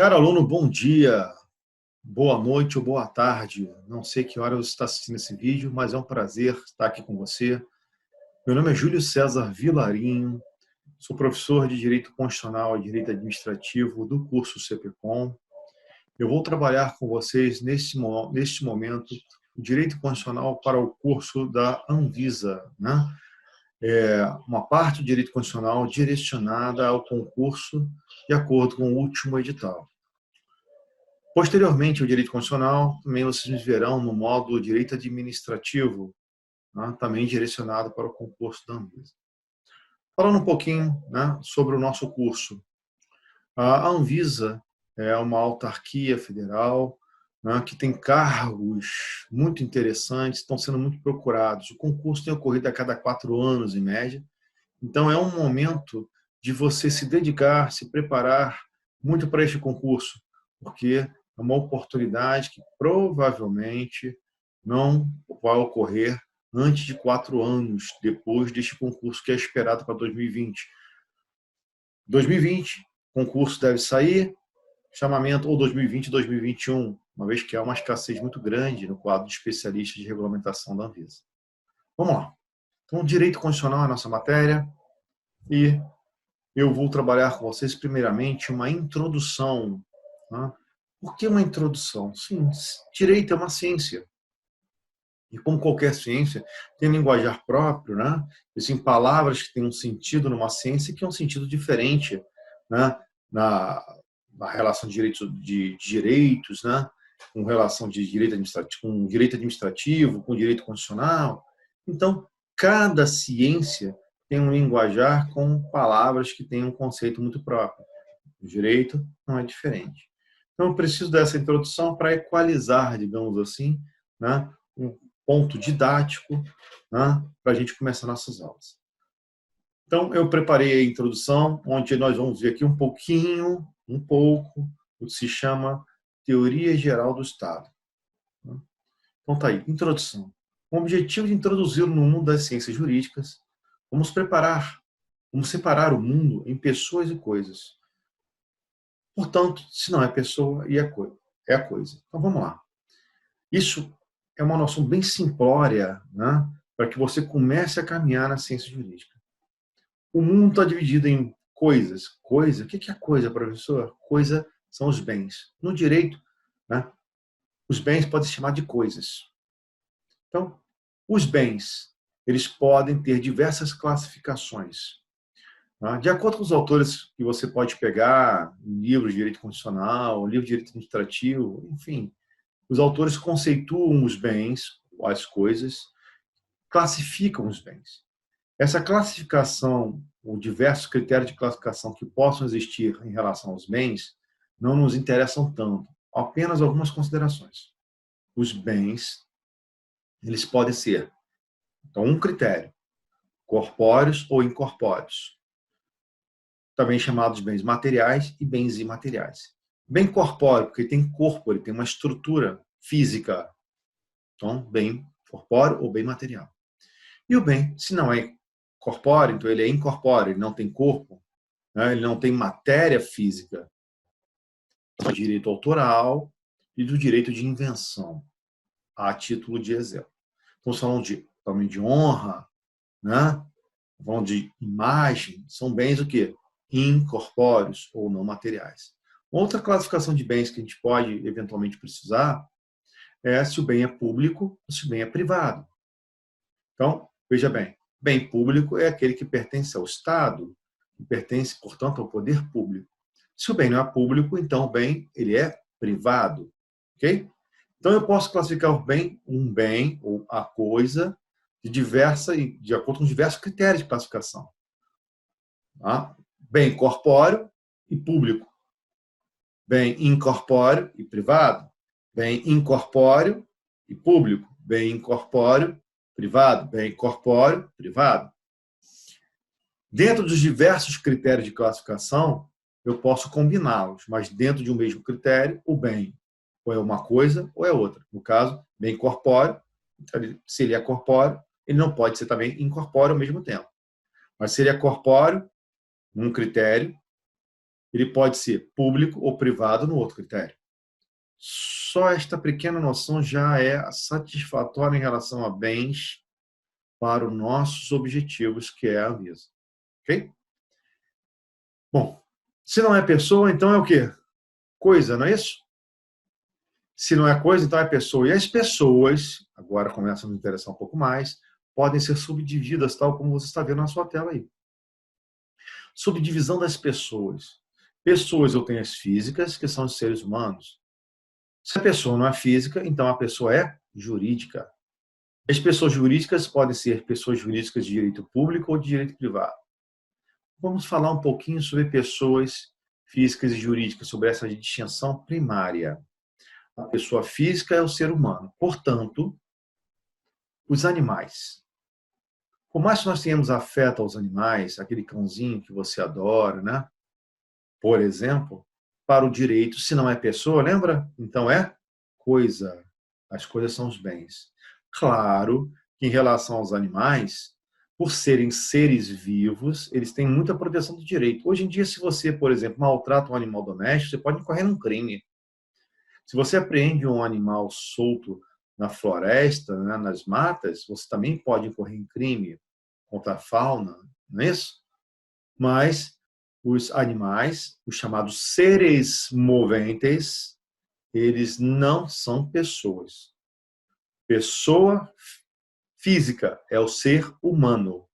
Caro aluno, bom dia, boa noite ou boa tarde. Não sei que hora você está assistindo esse vídeo, mas é um prazer estar aqui com você. Meu nome é Júlio César Vilarinho, sou professor de Direito Constitucional e Direito Administrativo do curso CPCOM. Eu vou trabalhar com vocês neste momento o Direito Constitucional para o curso da Anvisa, né? É uma parte do Direito Constitucional direcionada ao concurso de acordo com o último edital. Posteriormente ao direito constitucional, também vocês verão no módulo direito administrativo, né, também direcionado para o concurso da Anvisa. Falando um pouquinho, né, sobre o nosso curso. A Anvisa é uma autarquia federal, né, que tem cargos muito interessantes, estão sendo muito procurados. O concurso tem ocorrido a cada 4 anos, em média. Então, é um momento de você se dedicar, se preparar muito para este concurso, porque é uma oportunidade que provavelmente não vai ocorrer antes de 4 anos depois deste concurso que é esperado para 2020. 2020, concurso deve sair, chamamento ou 2020, 2021, uma vez que há uma escassez muito grande no quadro de especialistas de regulamentação da Anvisa. Vamos lá. Então, direito constitucional é a nossa matéria e eu vou trabalhar com vocês, primeiramente, uma introdução. Né? Por que uma introdução? Sim, direito é uma ciência. E como qualquer ciência, tem um linguajar próprio, né? Existem palavras que têm um sentido numa ciência que é um sentido diferente, né? na relação de direitos, né? Com relação de direito administrativo, com direito constitucional. Então, cada ciência tem um linguajar com palavras que têm um conceito muito próprio. O direito não é diferente. Então, eu preciso dessa introdução para equalizar, digamos assim, né, um ponto didático, né, para a gente começar nossas aulas. Então, eu preparei a introdução, onde nós vamos ver aqui um pouco, o que se chama Teoria Geral do Estado. Então, tá aí, introdução. Com o objetivo de introduzi-lo no mundo das ciências jurídicas, vamos separar o mundo em pessoas e coisas. Portanto, se não é pessoa, é a coisa. Então, vamos lá. Isso é uma noção bem simplória, né, para que você comece a caminhar na ciência jurídica. O mundo está dividido em coisas. Coisa, o que é coisa, professor? Coisa são os bens. No direito, né, os bens podem se chamar de coisas. Então, os bens, eles podem ter diversas classificações. De acordo com os autores que você pode pegar, livros de direito constitucional, livro de direito administrativo, enfim, os autores conceituam os bens, as coisas, classificam os bens. Essa classificação, ou diversos critérios de classificação que possam existir em relação aos bens, não nos interessam tanto. Apenas algumas considerações. Os bens, eles podem ser, então, um critério, corpóreos ou incorpóreos, também chamados de bens materiais e bens imateriais. Bem corpóreo, porque ele tem corpo, ele tem uma estrutura física. Então, bem corpóreo ou bem material. E o bem, se não é corpóreo, então ele é incorpóreo, ele não tem corpo, né? Ele não tem matéria física. Do direito autoral e do direito de invenção, a título de exemplo. Então, falando também de honra, né? Falando de imagem, são bens o quê? Incorpóreos ou não materiais. Outra classificação de bens que a gente pode eventualmente precisar é se o bem é público ou se o bem é privado. Então, veja bem, bem público é aquele que pertence ao Estado, que pertence, portanto, ao poder público. Se o bem não é público, então o bem ele é privado. Ok? Então, eu posso classificar o bem, um bem ou a coisa, de acordo com diversos critérios de classificação. Tá? Bem corpóreo e público. Bem incorpóreo e privado. Bem incorpóreo e público. Bem incorpóreo, privado. Bem incorpóreo, privado. Dentro dos diversos critérios de classificação, eu posso combiná-los, mas dentro de um mesmo critério, o bem ou é uma coisa ou é outra. No caso, bem corpóreo, se ele é corpóreo, ele não pode ser também incorpóreo ao mesmo tempo. Mas se ele é corpóreo, num critério, Ele pode ser público ou privado no outro critério. Só esta pequena noção já é satisfatória em relação a bens para os nossos objetivos, que é a Anvisa. Ok? Bom, se não é pessoa, então é o quê? Coisa, não é isso? Se não é coisa, então é pessoa. E as pessoas, agora começam a nos interessar um pouco mais, podem ser subdivididas, tal como você está vendo na sua tela aí. Subdivisão das pessoas. Pessoas eu tenho as físicas, que são os seres humanos. Se a pessoa não é física, então a pessoa é jurídica. As pessoas jurídicas podem ser pessoas jurídicas de direito público ou de direito privado. Vamos falar um pouquinho sobre pessoas físicas e jurídicas, sobre essa distinção primária. A pessoa física é o ser humano. Portanto, os animais. Por mais que nós tenhamos afeto aos animais, aquele cãozinho que você adora, né? Por exemplo, para o direito, se não é pessoa, lembra? Então é coisa. As coisas são os bens. Claro que em relação aos animais, por serem seres vivos, eles têm muita proteção do direito. Hoje em dia, se você, por exemplo, maltrata um animal doméstico, você pode incorrer num crime. Se você apreende um animal solto na floresta, né, nas matas, você também pode incorrer em crime contra a fauna, não é isso? Mas os animais, os chamados seres moventes, eles não são pessoas. Pessoa física é o ser humano.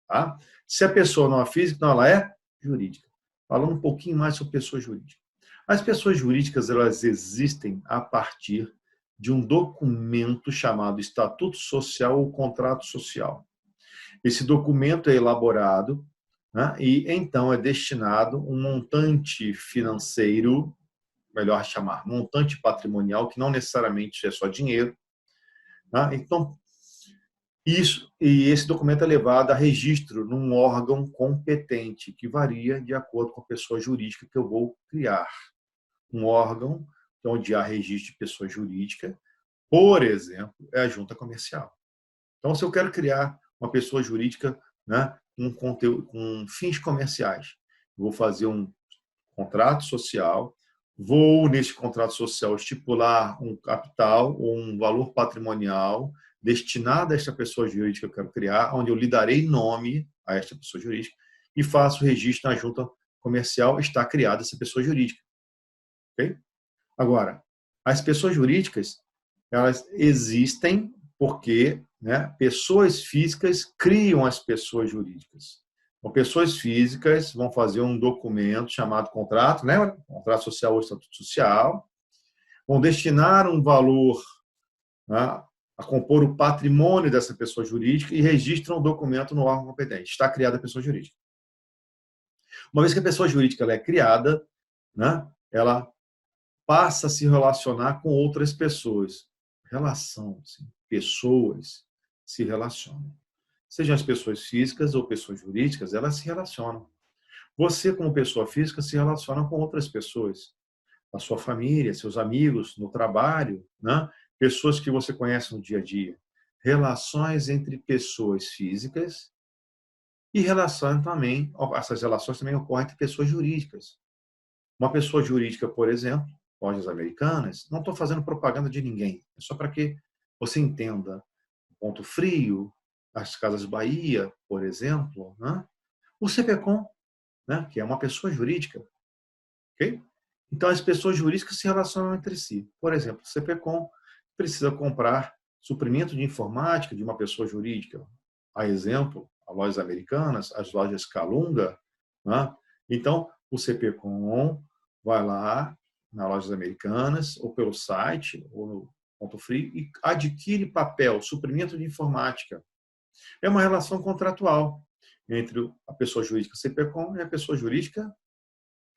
Tá? Se a pessoa não é física, então ela é jurídica. Falando um pouquinho mais sobre pessoa jurídica. As pessoas jurídicas, elas existem a partir de um documento chamado Estatuto Social ou Contrato Social. Esse documento é elaborado, né, e então é destinado um montante financeiro, melhor chamar, montante patrimonial, que não necessariamente é só dinheiro. Né? Então, esse documento é levado a registro num órgão competente, que varia de acordo com a pessoa jurídica que eu vou criar. Um órgão onde há registro de pessoa jurídica, por exemplo, é a junta comercial. Então, se eu quero criar uma pessoa jurídica, né, com conteúdo, com fins comerciais, vou fazer um contrato social, vou, nesse contrato social, estipular um capital ou um valor patrimonial destinado a esta pessoa jurídica que eu quero criar, onde eu lhe darei nome a esta pessoa jurídica e faço o registro na junta comercial, está criada essa pessoa jurídica. Okay? Agora, as pessoas jurídicas, elas existem porque, né, pessoas físicas criam as pessoas jurídicas. Então, pessoas físicas vão fazer um documento chamado contrato, né, contrato social ou estatuto social, vão destinar um valor, né, a compor o patrimônio dessa pessoa jurídica e registram o documento no órgão competente. Está criada a pessoa jurídica. Uma vez que a pessoa jurídica ela é criada, né, ela passa a se relacionar com outras pessoas. Relação, sim. Pessoas se relacionam. Sejam as pessoas físicas ou pessoas jurídicas, elas se relacionam. Você, como pessoa física, se relaciona com outras pessoas. A sua família, seus amigos, no trabalho, né? Pessoas que você conhece no dia a dia. Relações entre pessoas físicas e relação também, essas relações também ocorrem entre pessoas jurídicas. Uma pessoa jurídica, por exemplo, lojas americanas, não estou fazendo propaganda de ninguém, é só para que você entenda. Ponto Frio, as Casas Bahia, por exemplo, né? O CPCOM, né? Que é uma pessoa jurídica. Okay? Então, as pessoas jurídicas se relacionam entre si. Por exemplo, o CPCOM precisa comprar suprimento de informática de uma pessoa jurídica. A exemplo, as lojas americanas, as lojas Calunga. Né? Então, o CPCOM vai lá nas lojas americanas, ou pelo site, ou no Ponto Frio, e adquire papel, suprimento de informática. É uma relação contratual entre a pessoa jurídica CPCOM e a pessoa jurídica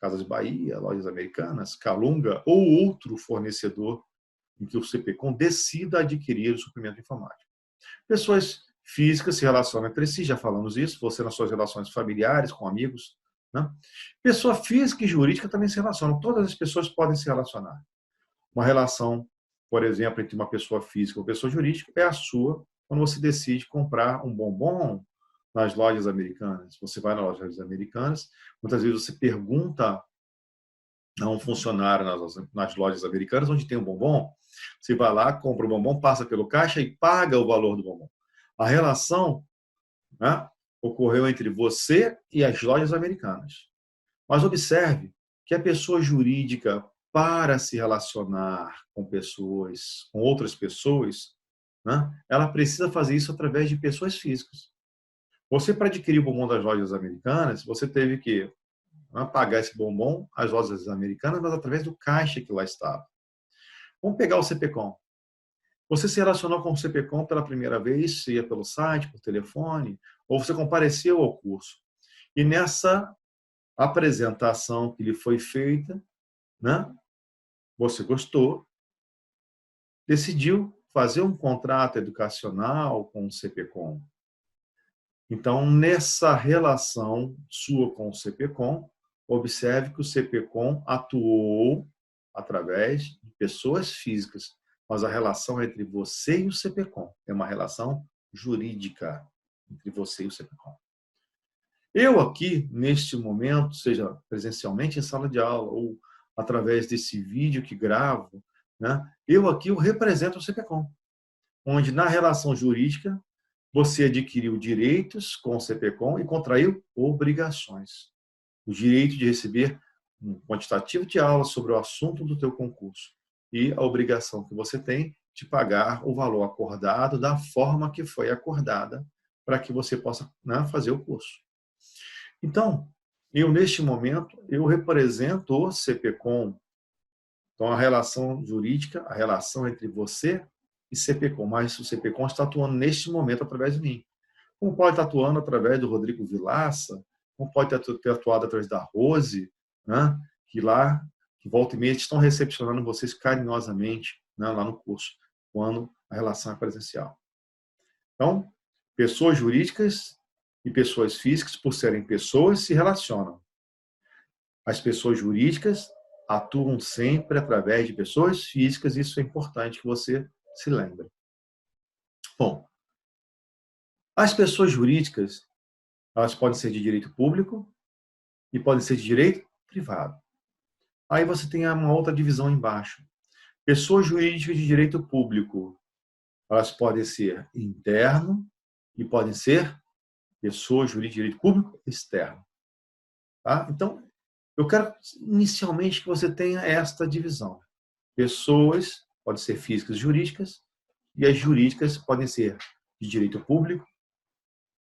Casas Bahia, Lojas Americanas, Calunga ou outro fornecedor em que o CPCOM decida adquirir o suprimento de informática. Pessoas físicas se relacionam entre si, já falamos isso, você nas suas relações familiares, com amigos. Né? Pessoa física e jurídica também se relacionam, todas as pessoas podem se relacionar. Uma relação, por exemplo, entre uma pessoa física ou pessoa jurídica é a sua quando você decide comprar um bombom, nas lojas americanas. Você vai nas lojas americanas, muitas vezes você pergunta a um funcionário nas lojas americanas onde tem um bombom, você vai lá, compra o bombom, passa pelo caixa e paga o valor do bombom. A relação, né, ocorreu entre você e as lojas americanas. Mas observe que a pessoa jurídica, para se relacionar com pessoas, com outras pessoas, né, ela precisa fazer isso através de pessoas físicas. Você, para adquirir o bombom das lojas americanas, você teve que, né, pagar esse bombom às lojas americanas, mas através do caixa que lá estava. Vamos pegar o CPCOM. Você se relacionou com o CPCOM pela primeira vez, seja pelo site, por telefone, ou você compareceu ao curso. E nessa apresentação que lhe foi feita, né, você gostou, decidiu fazer um contrato educacional com o CPCOM. Então, nessa relação sua com o CPCOM, observe que o CPCOM atuou através de pessoas físicas, mas a relação entre você e o CPCOM é uma relação jurídica entre você e o CPCOM. Eu aqui, neste momento, seja presencialmente em sala de aula ou através desse vídeo que gravo, né, eu aqui eu represento o CPCOM, onde na relação jurídica você adquiriu direitos com o CPCOM e contraiu obrigações. O direito de receber um quantitativo de aulas sobre o assunto do teu concurso e a obrigação que você tem de pagar o valor acordado da forma que foi acordada para que você possa, né, fazer o curso. Então, eu neste momento, eu represento o CPCOM. Então, a relação jurídica, a relação entre você e CPCOM, mas o CPCOM está atuando neste momento através de mim. Como pode estar atuando através do Rodrigo Vilaça, como pode ter atuado através da Rose, né, que lá, que volta e meia, estão recepcionando vocês carinhosamente, né, lá no curso, quando a relação é presencial. Então, pessoas jurídicas e pessoas físicas, por serem pessoas, se relacionam. As pessoas jurídicas atuam sempre através de pessoas físicas, e isso é importante que você se lembre. Bom, as pessoas jurídicas, elas podem ser de direito público e podem ser de direito privado. Aí você tem uma outra divisão embaixo. Pessoas jurídicas de direito público, elas podem ser interno e podem ser pessoas jurídicas de direito público externo. Tá? Então, eu quero inicialmente que você tenha esta divisão. Pessoas podem ser físicas e jurídicas, e as jurídicas podem ser de direito público,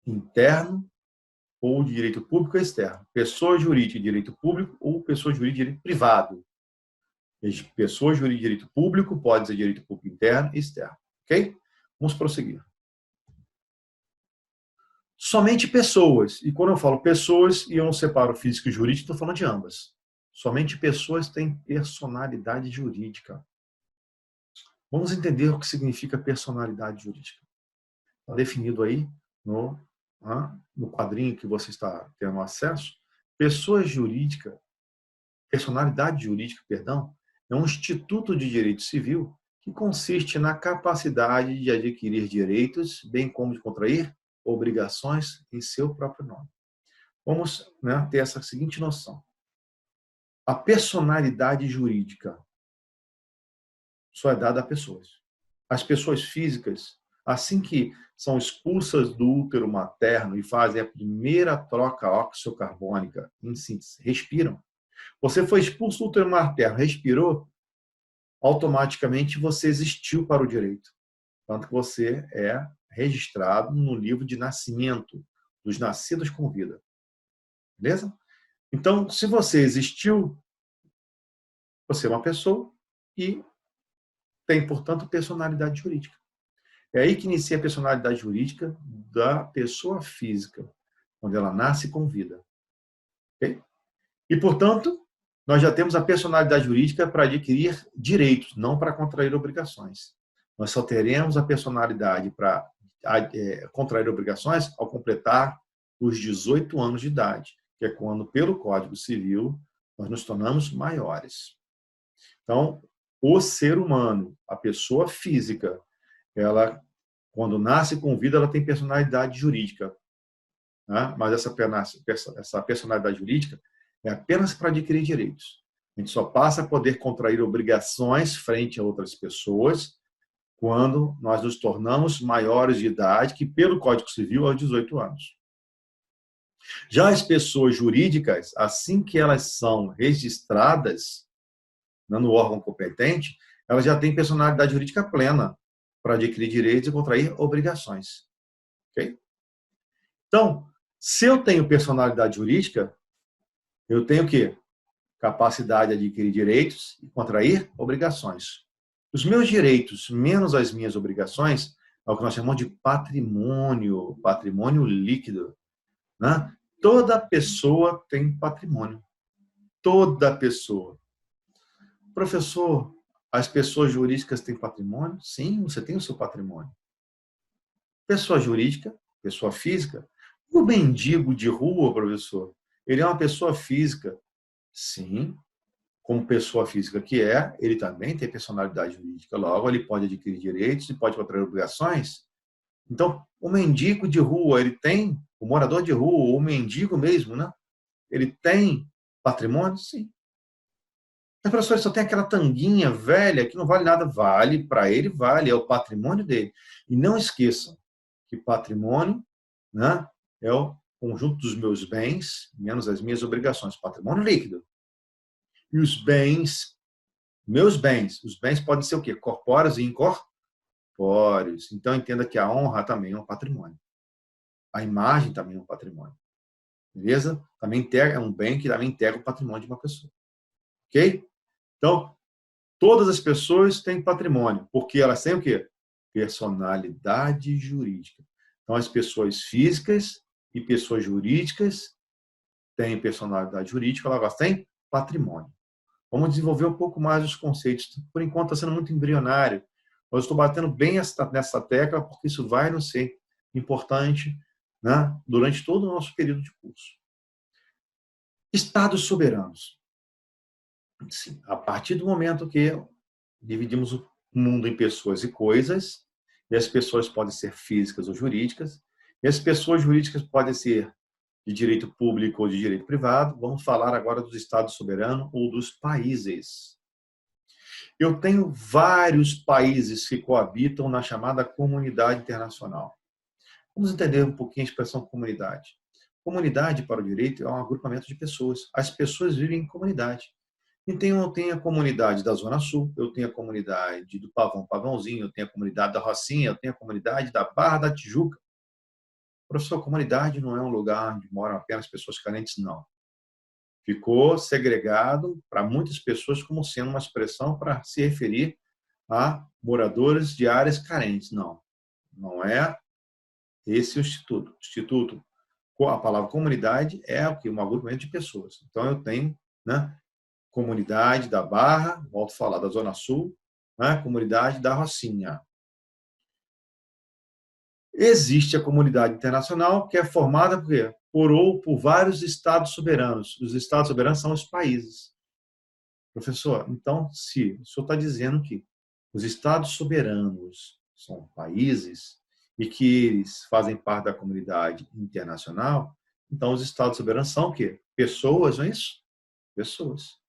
interno ou de direito público externo. Pessoa jurídica de direito público ou pessoa jurídica de direito privado. Pessoa jurídica de direito público pode ser direito público interno e externo. Ok? Vamos prosseguir. Somente pessoas. E quando eu falo pessoas e eu não separo físico e jurídico, estou falando de ambas. Somente pessoas têm personalidade jurídica. Vamos entender o que significa personalidade jurídica. Está definido aí no quadrinho que você está tendo acesso. Pessoa jurídica, personalidade jurídica, perdão, é um instituto de direito civil que consiste na capacidade de adquirir direitos, bem como de contrair obrigações em seu próprio nome. Vamos, né, ter essa seguinte noção. A personalidade jurídica só é dada a pessoas. As pessoas físicas, assim que são expulsas do útero materno e fazem a primeira troca oxocarbônica, em síntese, respiram. Você foi expulso do útero materno, respirou, automaticamente você existiu para o direito. Tanto que você é registrado no livro de nascimento dos nascidos com vida. Beleza? Então, se você existiu, você é uma pessoa e tem, portanto, personalidade jurídica. É aí que inicia a personalidade jurídica da pessoa física, quando ela nasce com vida. Okay? E, portanto, nós já temos a personalidade jurídica para adquirir direitos, não para contrair obrigações. Nós só teremos a personalidade para contrair obrigações ao completar os 18 anos de idade, que é quando, pelo Código Civil, nós nos tornamos maiores. Então, o ser humano, a pessoa física, ela, quando nasce com vida, ela tem personalidade jurídica. né? Mas essa personalidade jurídica é apenas para adquirir direitos. A gente só passa a poder contrair obrigações frente a outras pessoas quando nós nos tornamos maiores de idade, que pelo Código Civil aos 18 anos. Já as pessoas jurídicas, assim que elas são registradas, né, no órgão competente, elas já têm personalidade jurídica plena para adquirir direitos e contrair obrigações. Okay? Então, se eu tenho personalidade jurídica, eu tenho o quê? Capacidade de adquirir direitos e contrair obrigações. Os meus direitos menos as minhas obrigações é o que nós chamamos de patrimônio, patrimônio líquido. Né? Toda pessoa tem patrimônio. Toda pessoa. Professor, as pessoas jurídicas têm patrimônio? Sim, você tem o seu patrimônio. Pessoa jurídica, pessoa física. O mendigo de rua, professor, ele é uma pessoa física. Sim, como pessoa física que é, ele também tem personalidade jurídica. Logo, ele pode adquirir direitos e pode contrair obrigações. Então, o mendigo de rua, ele tem, o morador de rua, o mendigo mesmo, né? Ele tem patrimônio? Sim. Mas, professor, só tem aquela tanguinha velha que não vale nada. Vale, para ele vale, é o patrimônio dele. E não esqueçam que patrimônio, né, é o conjunto dos meus bens, menos as minhas obrigações. Patrimônio líquido. E os bens, meus bens, os bens podem ser o quê? Corpóreos e incorpóreos. Então, entenda que a honra também é um patrimônio. A imagem também é um patrimônio. Beleza? Também é um bem que também integra o patrimônio de uma pessoa. Ok? Então, todas as pessoas têm patrimônio, porque elas têm o quê? Personalidade jurídica. Então, as pessoas físicas e pessoas jurídicas têm personalidade jurídica, elas têm patrimônio. Vamos desenvolver um pouco mais os conceitos. Por enquanto, está sendo muito embrionário. Eu estou batendo bem nessa tecla, porque isso vai nos ser importante, né, durante todo o nosso período de curso. Estados soberanos. Sim, a partir do momento que dividimos o mundo em pessoas e coisas, e as pessoas podem ser físicas ou jurídicas, e as pessoas jurídicas podem ser de direito público ou de direito privado. Vamos falar agora dos estados soberanos ou dos países. Eu tenho vários países que coabitam na chamada comunidade internacional. Vamos entender um pouquinho a expressão comunidade. Comunidade, para o direito, é um agrupamento de pessoas. As pessoas vivem em comunidade. Então, eu tenho a comunidade da Zona Sul, eu tenho a comunidade do Pavão, Pavãozinho, eu tenho a comunidade da Rocinha, eu tenho a comunidade da Barra da Tijuca. Professor, comunidade não é um lugar onde moram apenas pessoas carentes, não. Ficou segregado para muitas pessoas como sendo uma expressão para se referir a moradores de áreas carentes. Não, não é esse o instituto. O instituto, a palavra comunidade é o que? Um agrupamento de pessoas. Então, eu tenho, né, comunidade da Barra, volto a falar da Zona Sul, né, comunidade da Rocinha. Existe a comunidade internacional, que é formada por quê? Por vários estados soberanos. Os estados soberanos são os países. Professor, então, se o senhor está dizendo que os estados soberanos são países e que eles fazem parte da comunidade internacional, então os estados soberanos são o quê? Pessoas, não é isso? Pessoas.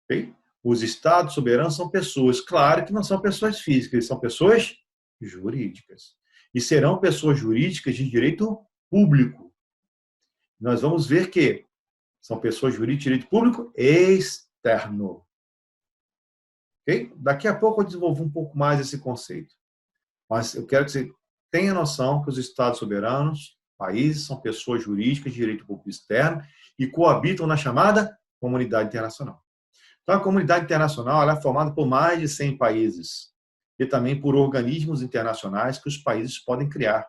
Okay? Os estados soberanos são pessoas. Claro que não são pessoas físicas, eles são pessoas jurídicas. E serão pessoas jurídicas de direito público. Nós vamos ver que são pessoas jurídicas de direito público externo. Okay? Daqui a pouco eu desenvolvo um pouco mais esse conceito. Mas eu quero que você tenha noção que os estados soberanos, países, são pessoas jurídicas de direito público externo e coabitam na chamada comunidade internacional. Então, a comunidade internacional ela é formada por mais de 100 países e também por organismos internacionais que os países podem criar,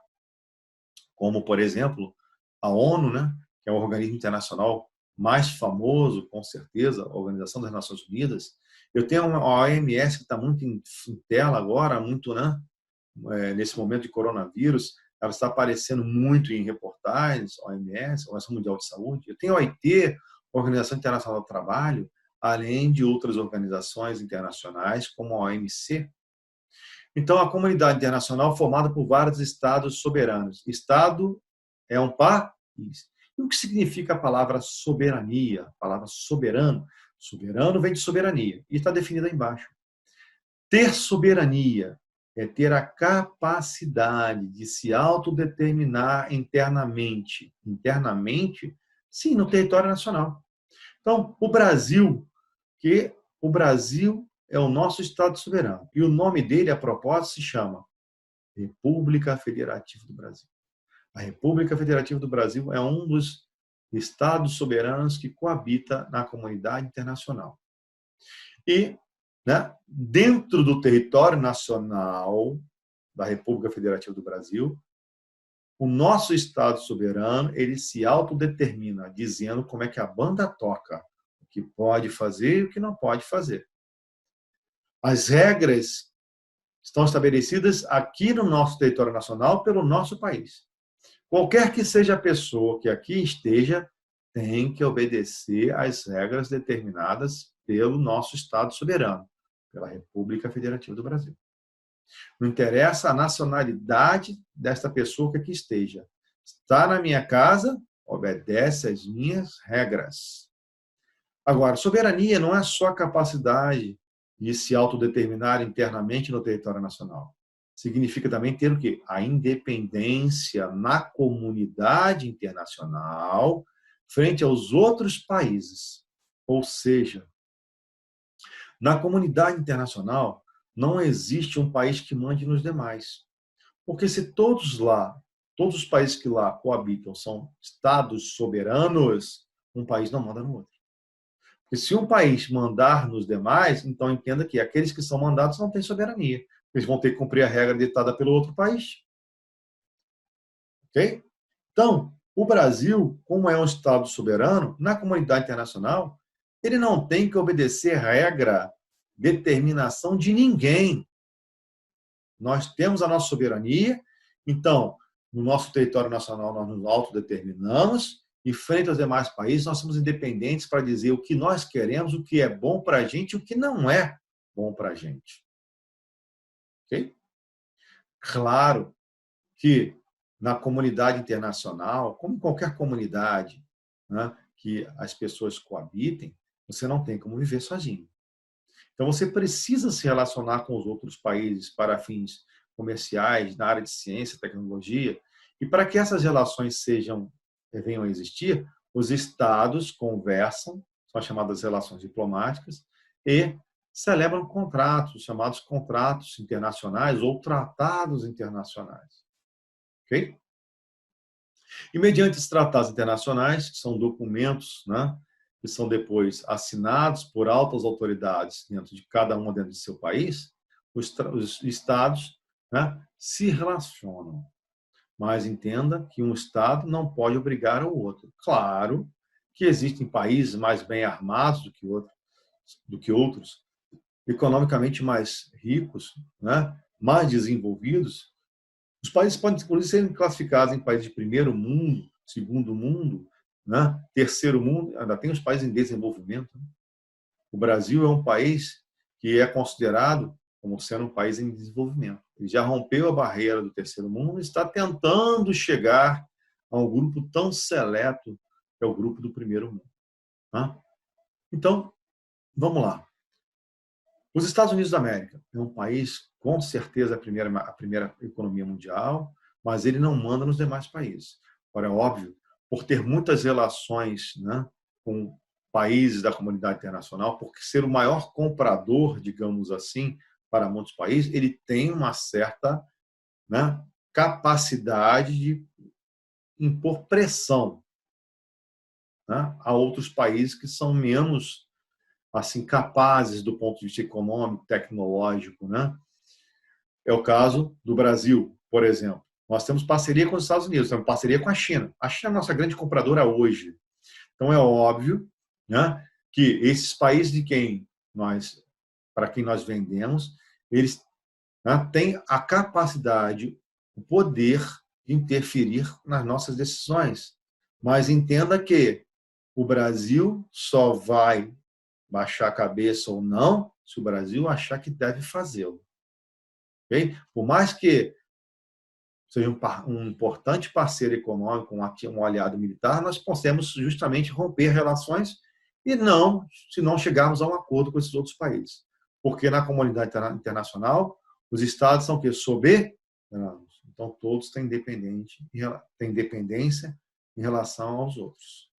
como, por exemplo, a ONU, né, que é o organismo internacional mais famoso, com certeza, a Organização das Nações Unidas. Eu tenho a OMS que está muito em tela agora, muito, né, nesse momento de coronavírus, ela está aparecendo muito em reportagens, OMS, Organização Mundial de Saúde. Eu tenho a OIT, Organização Internacional do Trabalho, além de outras organizações internacionais, como a OMC. Então, a comunidade internacional é formada por vários estados soberanos. Estado é um país. E o que significa a palavra soberania? A palavra soberano. Soberano vem de soberania e está definida aí embaixo. Ter soberania é ter a capacidade de se autodeterminar internamente. Internamente, sim, no território nacional. Então, o Brasil é o nosso Estado soberano. E o nome dele, a propósito, se chama República Federativa do Brasil. A República Federativa do Brasil é um dos Estados soberanos que coabita na comunidade internacional. E, né, dentro do território nacional da República Federativa do Brasil, o nosso Estado soberano, ele se autodetermina, dizendo como é que a banda toca, o que pode fazer e o que não pode fazer. As regras estão estabelecidas aqui no nosso território nacional pelo nosso país. Qualquer que seja a pessoa que aqui esteja, tem que obedecer às regras determinadas pelo nosso Estado soberano, pela República Federativa do Brasil. Não interessa a nacionalidade desta pessoa que aqui esteja. Está na minha casa, obedece às minhas regras. Agora, soberania não é só a capacidade de se autodeterminar internamente no território nacional. Significa também ter o quê? A independência na comunidade internacional frente aos outros países. Ou seja, na comunidade internacional não existe um país que mande nos demais. Porque se todos os países que lá coabitam são estados soberanos, um país não manda no outro. Porque se um país mandar nos demais, então entenda que aqueles que são mandados não têm soberania. Eles vão ter que cumprir a regra ditada pelo outro país. Ok? Então, o Brasil, como é um Estado soberano, na comunidade internacional, ele não tem que obedecer regra, determinação de ninguém. Nós temos a nossa soberania, então, no nosso território nacional, nós nos autodeterminamos, e frente aos demais países, nós somos independentes para dizer o que nós queremos, o que é bom para a gente e o que não é bom para a gente. Ok? Claro que na comunidade internacional, como em qualquer comunidade, né, que as pessoas coabitem, você não tem como viver sozinho. Então, você precisa se relacionar com os outros países para fins comerciais, na área de ciência, tecnologia, e para que essas relações venham a existir, os estados conversam, são as chamadas relações diplomáticas, e celebram contratos, chamados contratos internacionais ou tratados internacionais. Ok? E mediante os tratados internacionais, que são documentos, né, que são depois assinados por altas autoridades dentro de cada uma dentro de seu país, os estados, né, se relacionam. Mas entenda que um estado não pode obrigar o outro. Claro que existem países mais bem armados do que outros, economicamente mais ricos, né, mais desenvolvidos. Os países podem, inclusive, serem classificados em países de primeiro mundo, segundo mundo, né? Terceiro mundo, ainda tem os países em desenvolvimento. O Brasil é um país que é considerado como sendo um país em desenvolvimento. Ele já rompeu a barreira do terceiro mundo e está tentando chegar a um grupo tão seleto, que é o grupo do primeiro mundo. Tá? Então, vamos lá. Os Estados Unidos da América é um país, com certeza, a primeira economia mundial, mas ele não manda nos demais países. Agora, é óbvio, por ter muitas relações, né, com países da comunidade internacional, por ser o maior comprador, digamos assim, para muitos países, ele tem uma certa, né, capacidade de impor pressão, né, a outros países que são menos assim capazes do ponto de vista econômico, tecnológico, né? É o caso do Brasil, por exemplo. Nós temos parceria com os Estados Unidos, temos parceria com a China. A China é a nossa grande compradora hoje. Então é óbvio, né, que esses países para quem nós vendemos, eles, né, têm a capacidade, o poder de interferir nas nossas decisões. Mas entenda que o Brasil só vai baixar a cabeça ou não, se o Brasil achar que deve fazê-lo. Okay? Por mais que seja um importante parceiro econômico, um aliado militar, nós possamos justamente romper relações e não, se não chegarmos a um acordo com esses outros países. Porque na comunidade internacional, os estados são o quê? Soberanos. Então, todos têm independência em relação aos outros.